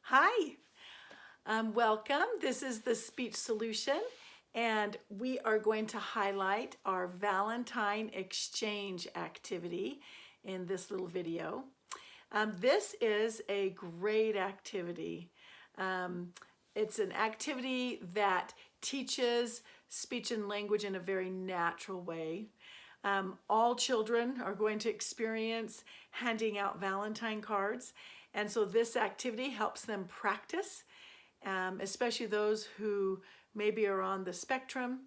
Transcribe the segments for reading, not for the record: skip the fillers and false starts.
Hi, welcome. This is the Speech Solution, and we are going to highlight our Valentine Exchange activity in this little video. This is a great activity. It's an activity that teaches speech and language in a very natural way. All children are going to experience handing out Valentine cards, and so this activity helps them practice, especially those who maybe are on the spectrum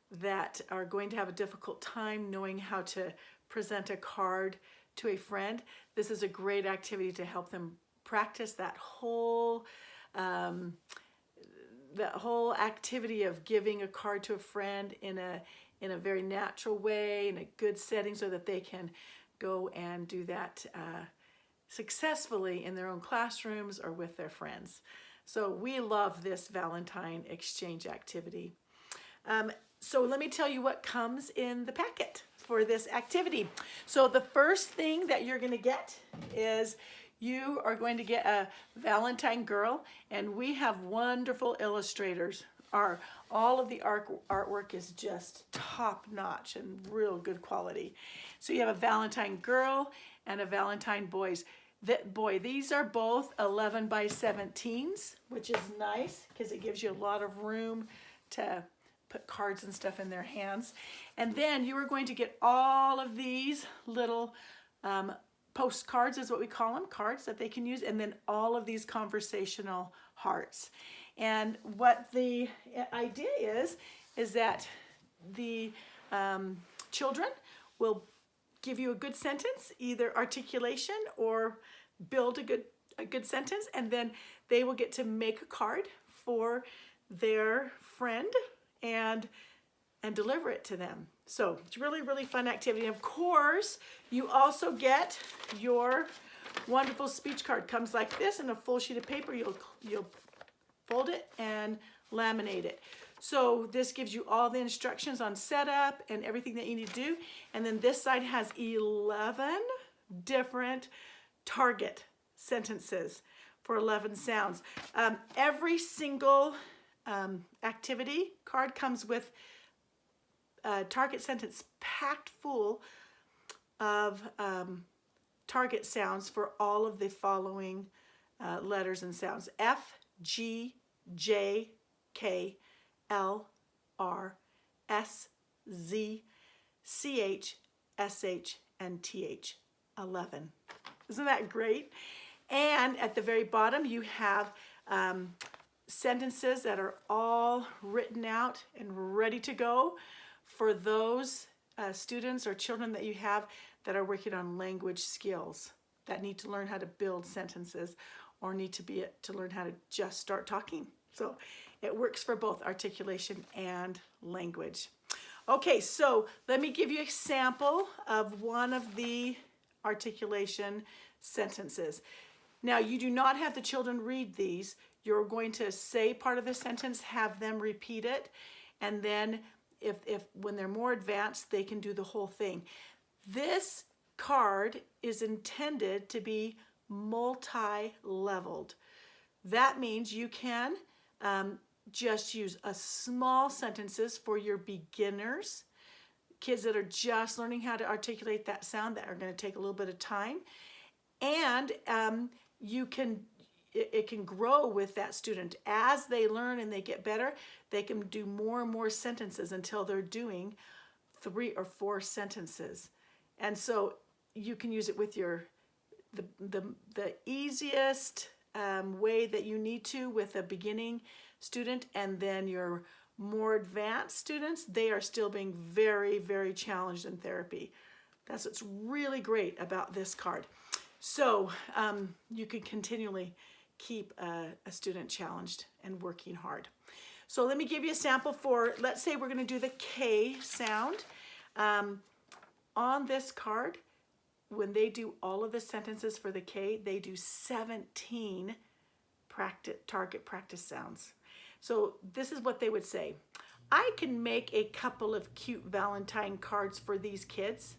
that are going to have a difficult time knowing how to present a card to a friend. This is a great activity to help them practice that whole activity of giving a card to a friend in a very natural way, in a good setting, so that they can go and do that successfully in their own classrooms or with their friends. So we love this Valentine Exchange activity. So let me tell you what comes in the packet for this activity. So the first thing that you're going to get is you are going to get a Valentine girl, and we have wonderful illustrators. All of the artwork is just top-notch and real good quality. So you have a Valentine girl and a Valentine boys. These are both 11 by 17s, which is nice because it gives you a lot of room to put cards and stuff in their hands. And then you are going to get all of these little postcards, is what we call them, cards that they can use, and then all of these conversational hearts. And what the idea is that the children will give you a good sentence, either articulation or build a good sentence, and then they will get to make a card for their friend and deliver it to them. So it's really, really fun activity. And of course, you also get your wonderful speech card. Comes like this in a full sheet of paper. You'll fold it and laminate it. So this gives you all the instructions on setup and everything that you need to do. And then this side has 11 different target sentences for 11 sounds. Every single activity card comes with a target sentence packed full of target sounds for all of the following letters and sounds: F, G, J, K, L, R, S, Z, CH, SH, and TH. 11. Isn't that great? And at the very bottom, you have sentences that are all written out and ready to go for those students or children that you have that are working on language skills, that need to learn how to build sentences or need to learn how to just start talking. So it works for both articulation and language. Okay, so let me give you a sample of one of the articulation sentences. Now, you do not have the children read these. You're going to say part of the sentence, have them repeat it, and then if when they're more advanced, they can do the whole thing. This card is intended to be multi-leveled. That means you can just use a small sentences for your beginners, kids that are just learning how to articulate that sound, that are going to take a little bit of time. And it can grow with that student. As they learn and they get better, they can do more and more sentences until they're doing 3 or 4 sentences. And so you can use it with the easiest way that you need to with a beginning student, and then your more advanced students, they are still being very, very challenged in therapy. That's what's really great about this card. So you can continually keep a student challenged and working hard. So let me give you a sample for, let's say we're going to do the K sound. On this card, when they do all of the sentences for the K, they do 17 target practice sounds. So this is what they would say. I can make a couple of cute Valentine cards for these kids.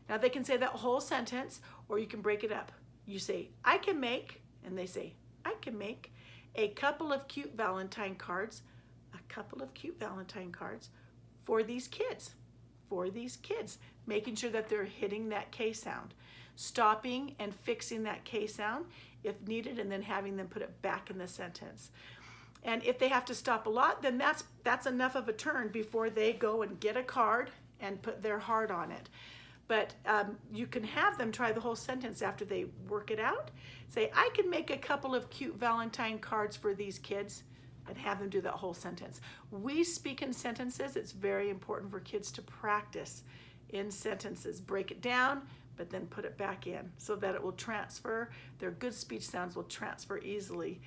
Now they can say that whole sentence, or you can break it up. You say, I can make, and they say, I can make. a couple of cute Valentine cards, for these kids, making sure that they're hitting that K sound, stopping and fixing that K sound if needed, and then having them put it back in the sentence. And if they have to stop a lot, then that's enough of a turn before they go and get a card and put their heart on it. But you can have them try the whole sentence after they work it out. Say, I can make a couple of cute Valentine cards for these kids, and have them do that whole sentence. We speak in sentences. It's very important for kids to practice in sentences. Break it down, but then put it back in so that it will transfer. Their good speech sounds will transfer easily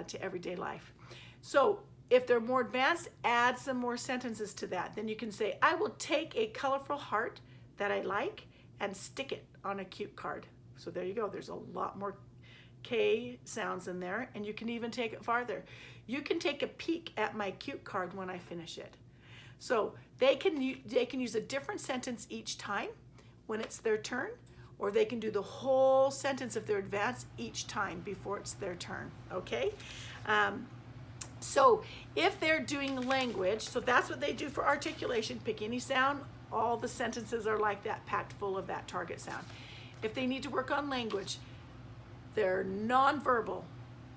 to everyday life. So if they're more advanced, add some more sentences to that. Then you can say, I will take a colorful heart that I like and stick it on a cute card. So there you go. There's a lot more K sounds in there, and you can even take it farther. You can take a peek at my cute card when I finish it. So they can use a different sentence each time when it's their turn, or they can do the whole sentence if they're advanced each time before it's their turn, okay? So if they're doing language, so that's what they do for articulation, pick any sound, all the sentences are like that, packed full of that target sound. If they need to work on language, they're nonverbal,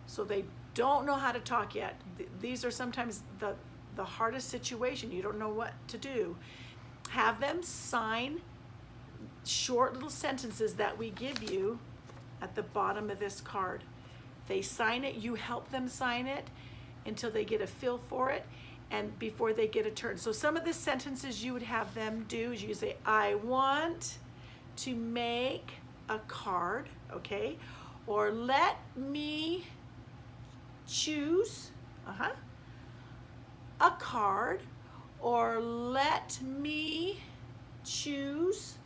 so they don't know how to talk yet. These are sometimes the hardest situation. You don't know what to do. Have them sign short little sentences that we give you at the bottom of this card. They sign it, you help them sign it until they get a feel for it and before they get a turn. So some of the sentences you would have them do is you say, I want to make a card, okay? Or let me choose a card, or let me choose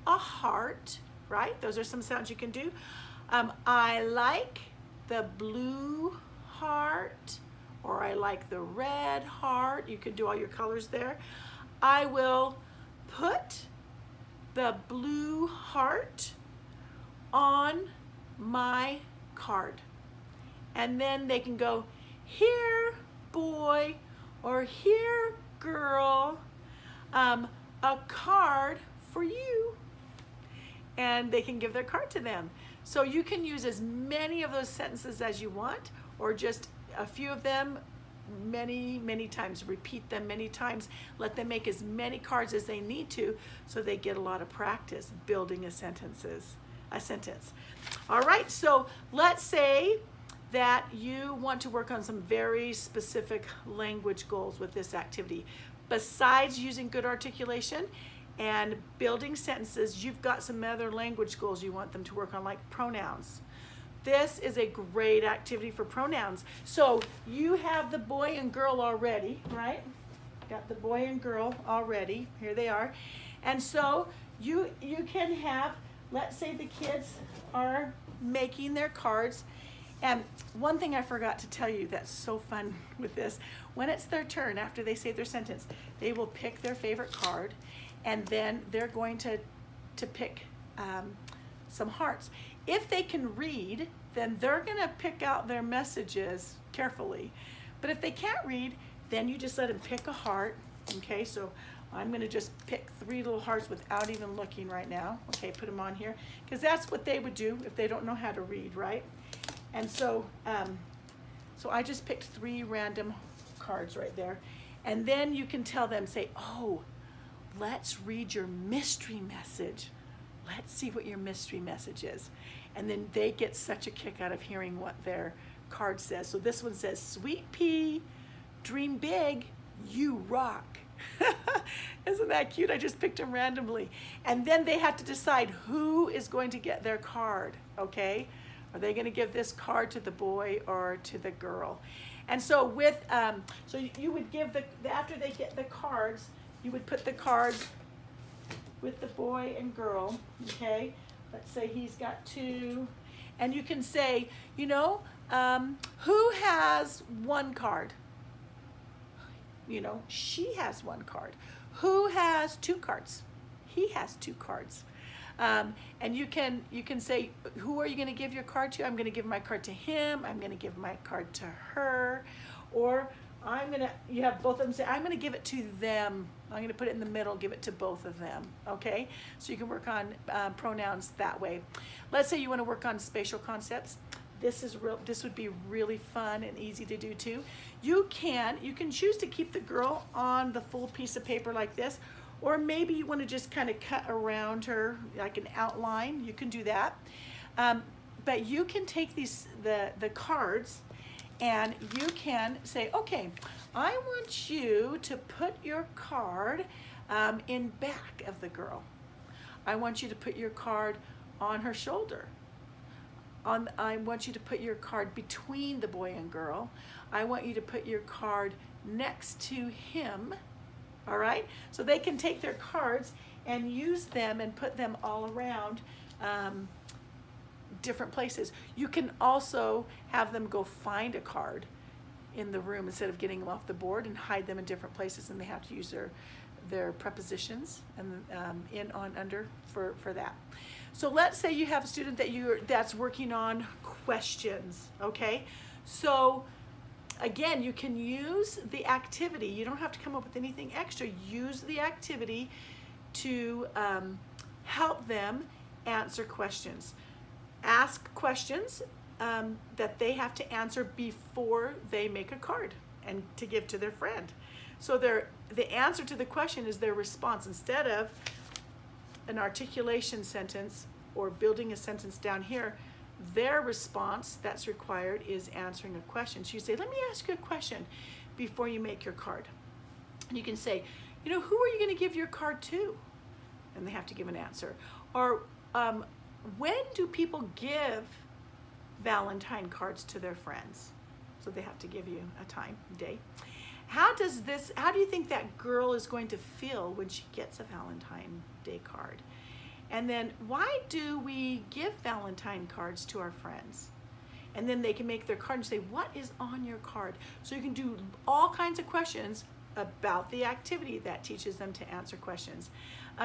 a heart, right? Those are some sounds you can do. I like the blue heart, or I like the red heart. You can do all your colors there. I will put the blue heart on my card. And then they can go, here, boy, or here, girl, a card for you. And they can give their card to them. So you can use as many of those sentences as you want, or just a few of them many, many times. Repeat them many times. Let them make as many cards as they need to so they get a lot of practice building a sentence. All right, so let's say that you want to work on some very specific language goals with this activity. Besides using good articulation and building sentences, you've got some other language goals you want them to work on, like pronouns. This is a great activity for pronouns. So you have the boy and girl already, right? Got the boy and girl already. Here they are. And so you can have, let's say the kids are making their cards. And one thing I forgot to tell you that's so fun with this, when it's their turn, after they say their sentence, they will pick their favorite card, and then they're going to pick some hearts. If they can read, then they're gonna pick out their messages carefully. But if they can't read, then you just let them pick a heart, okay? So I'm gonna just pick 3 little hearts without even looking right now. Okay, put them on here, because that's what they would do if they don't know how to read, right? And so, so I just picked 3 random cards right there. And then you can tell them, say, oh, let's read your mystery message. Let's see what your mystery message is. And then they get such a kick out of hearing what their card says. So this one says, Sweet Pea, dream big, you rock. Isn't that cute? I just picked them randomly. And then they have to decide who is going to get their card, okay? Are they going to give this card to the boy or to the girl? And so with, so you would give after they get the cards, you would put the cards with the boy and girl, okay? Let's say he's got 2. And you can say, you know, who has 1 card? You know, she has 1 card. Who has 2 cards? He has 2 cards. And you can say, who are you going to give your card to? I'm going to give my card to him. I'm going to give my card to her. Or you have both of them say, I'm going to give it to them. I'm going to put it in the middle, give it to both of them. Okay? So you can work on pronouns that way. Let's say you want to work on spatial concepts. This would be really fun and easy to do too. You can choose to keep the girl on the full piece of paper like this, or maybe you want to just kind of cut around her like an outline. You can do that. But you can take the cards and you can say, okay, I want you to put your card in back of the girl. I want you to put your card on her shoulder. I want you to put your card between the boy and girl. I want you to put your card next to him. All right? So they can take their cards and use them and put them all around different places. You can also have them go find a card in the room instead of getting them off the board, and hide them in different places, and they have to use their prepositions and in, on, under for that. So let's say you have a student that's working on questions, okay? So again, you can use the activity. You don't have to come up with anything extra. Use the activity to help them answer questions. Ask questions that they have to answer before they make a card and to give to their friend. So the answer to the question is their response. Instead of an articulation sentence or building a sentence down here, their response that's required is answering a question. So you say, let me ask you a question before you make your card. And you can say, who are you going to give your card to? And they have to give an answer. Or when do people give Valentine cards to their friends? So they have to give you a time, day. How do you think that girl is going to feel when she gets a Valentine Day card? And then why do we give Valentine cards to our friends? And then they can make their card and say, what is on your card? So you can do all kinds of questions about the activity that teaches them to answer questions.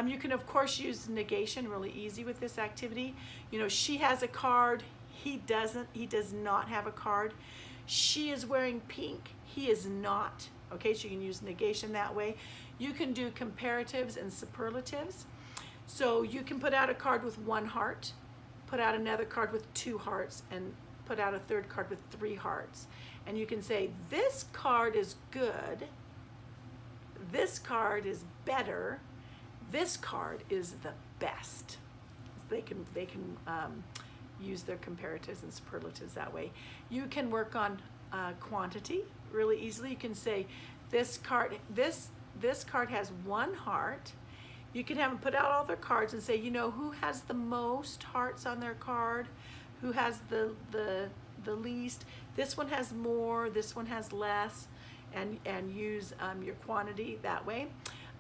You can of course use negation really easy with this activity. She has a card, he does not have a card. She is wearing pink, he is not. Okay, so you can use negation that way. You can do comparatives and superlatives. So you can put out a card with 1 heart, put out another card with 2 hearts, and put out a third card with 3 hearts. And you can say, this card is good, this card is better, this card is the best. They can use their comparatives and superlatives that way. You can work on quantity really easily. You can say, this card has 1 heart. You can have them put out all their cards and say, who has the most hearts on their card? Who has the least? This one has more, this one has less, and use your quantity that way.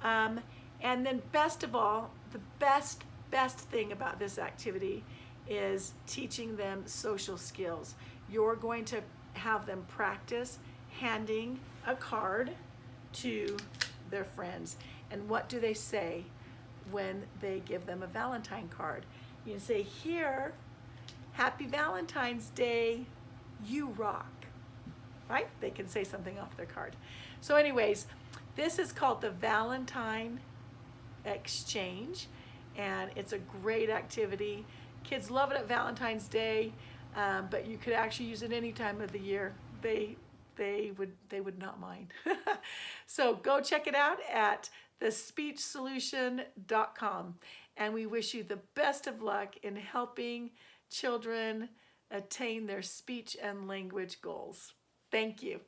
And then best of all, the best thing about this activity is teaching them social skills. You're going to have them practice handing a card to their friends. And what do they say when they give them a Valentine card? You can say, here, happy Valentine's Day, you rock. Right? They can say something off their card. So anyways, this is called the Valentine Exchange, and it's a great activity. Kids love it at Valentine's Day, but you could actually use it any time of the year. They would not mind. So go check it out at thespeechsolution.com, and we wish you the best of luck in helping children attain their speech and language goals. Thank you.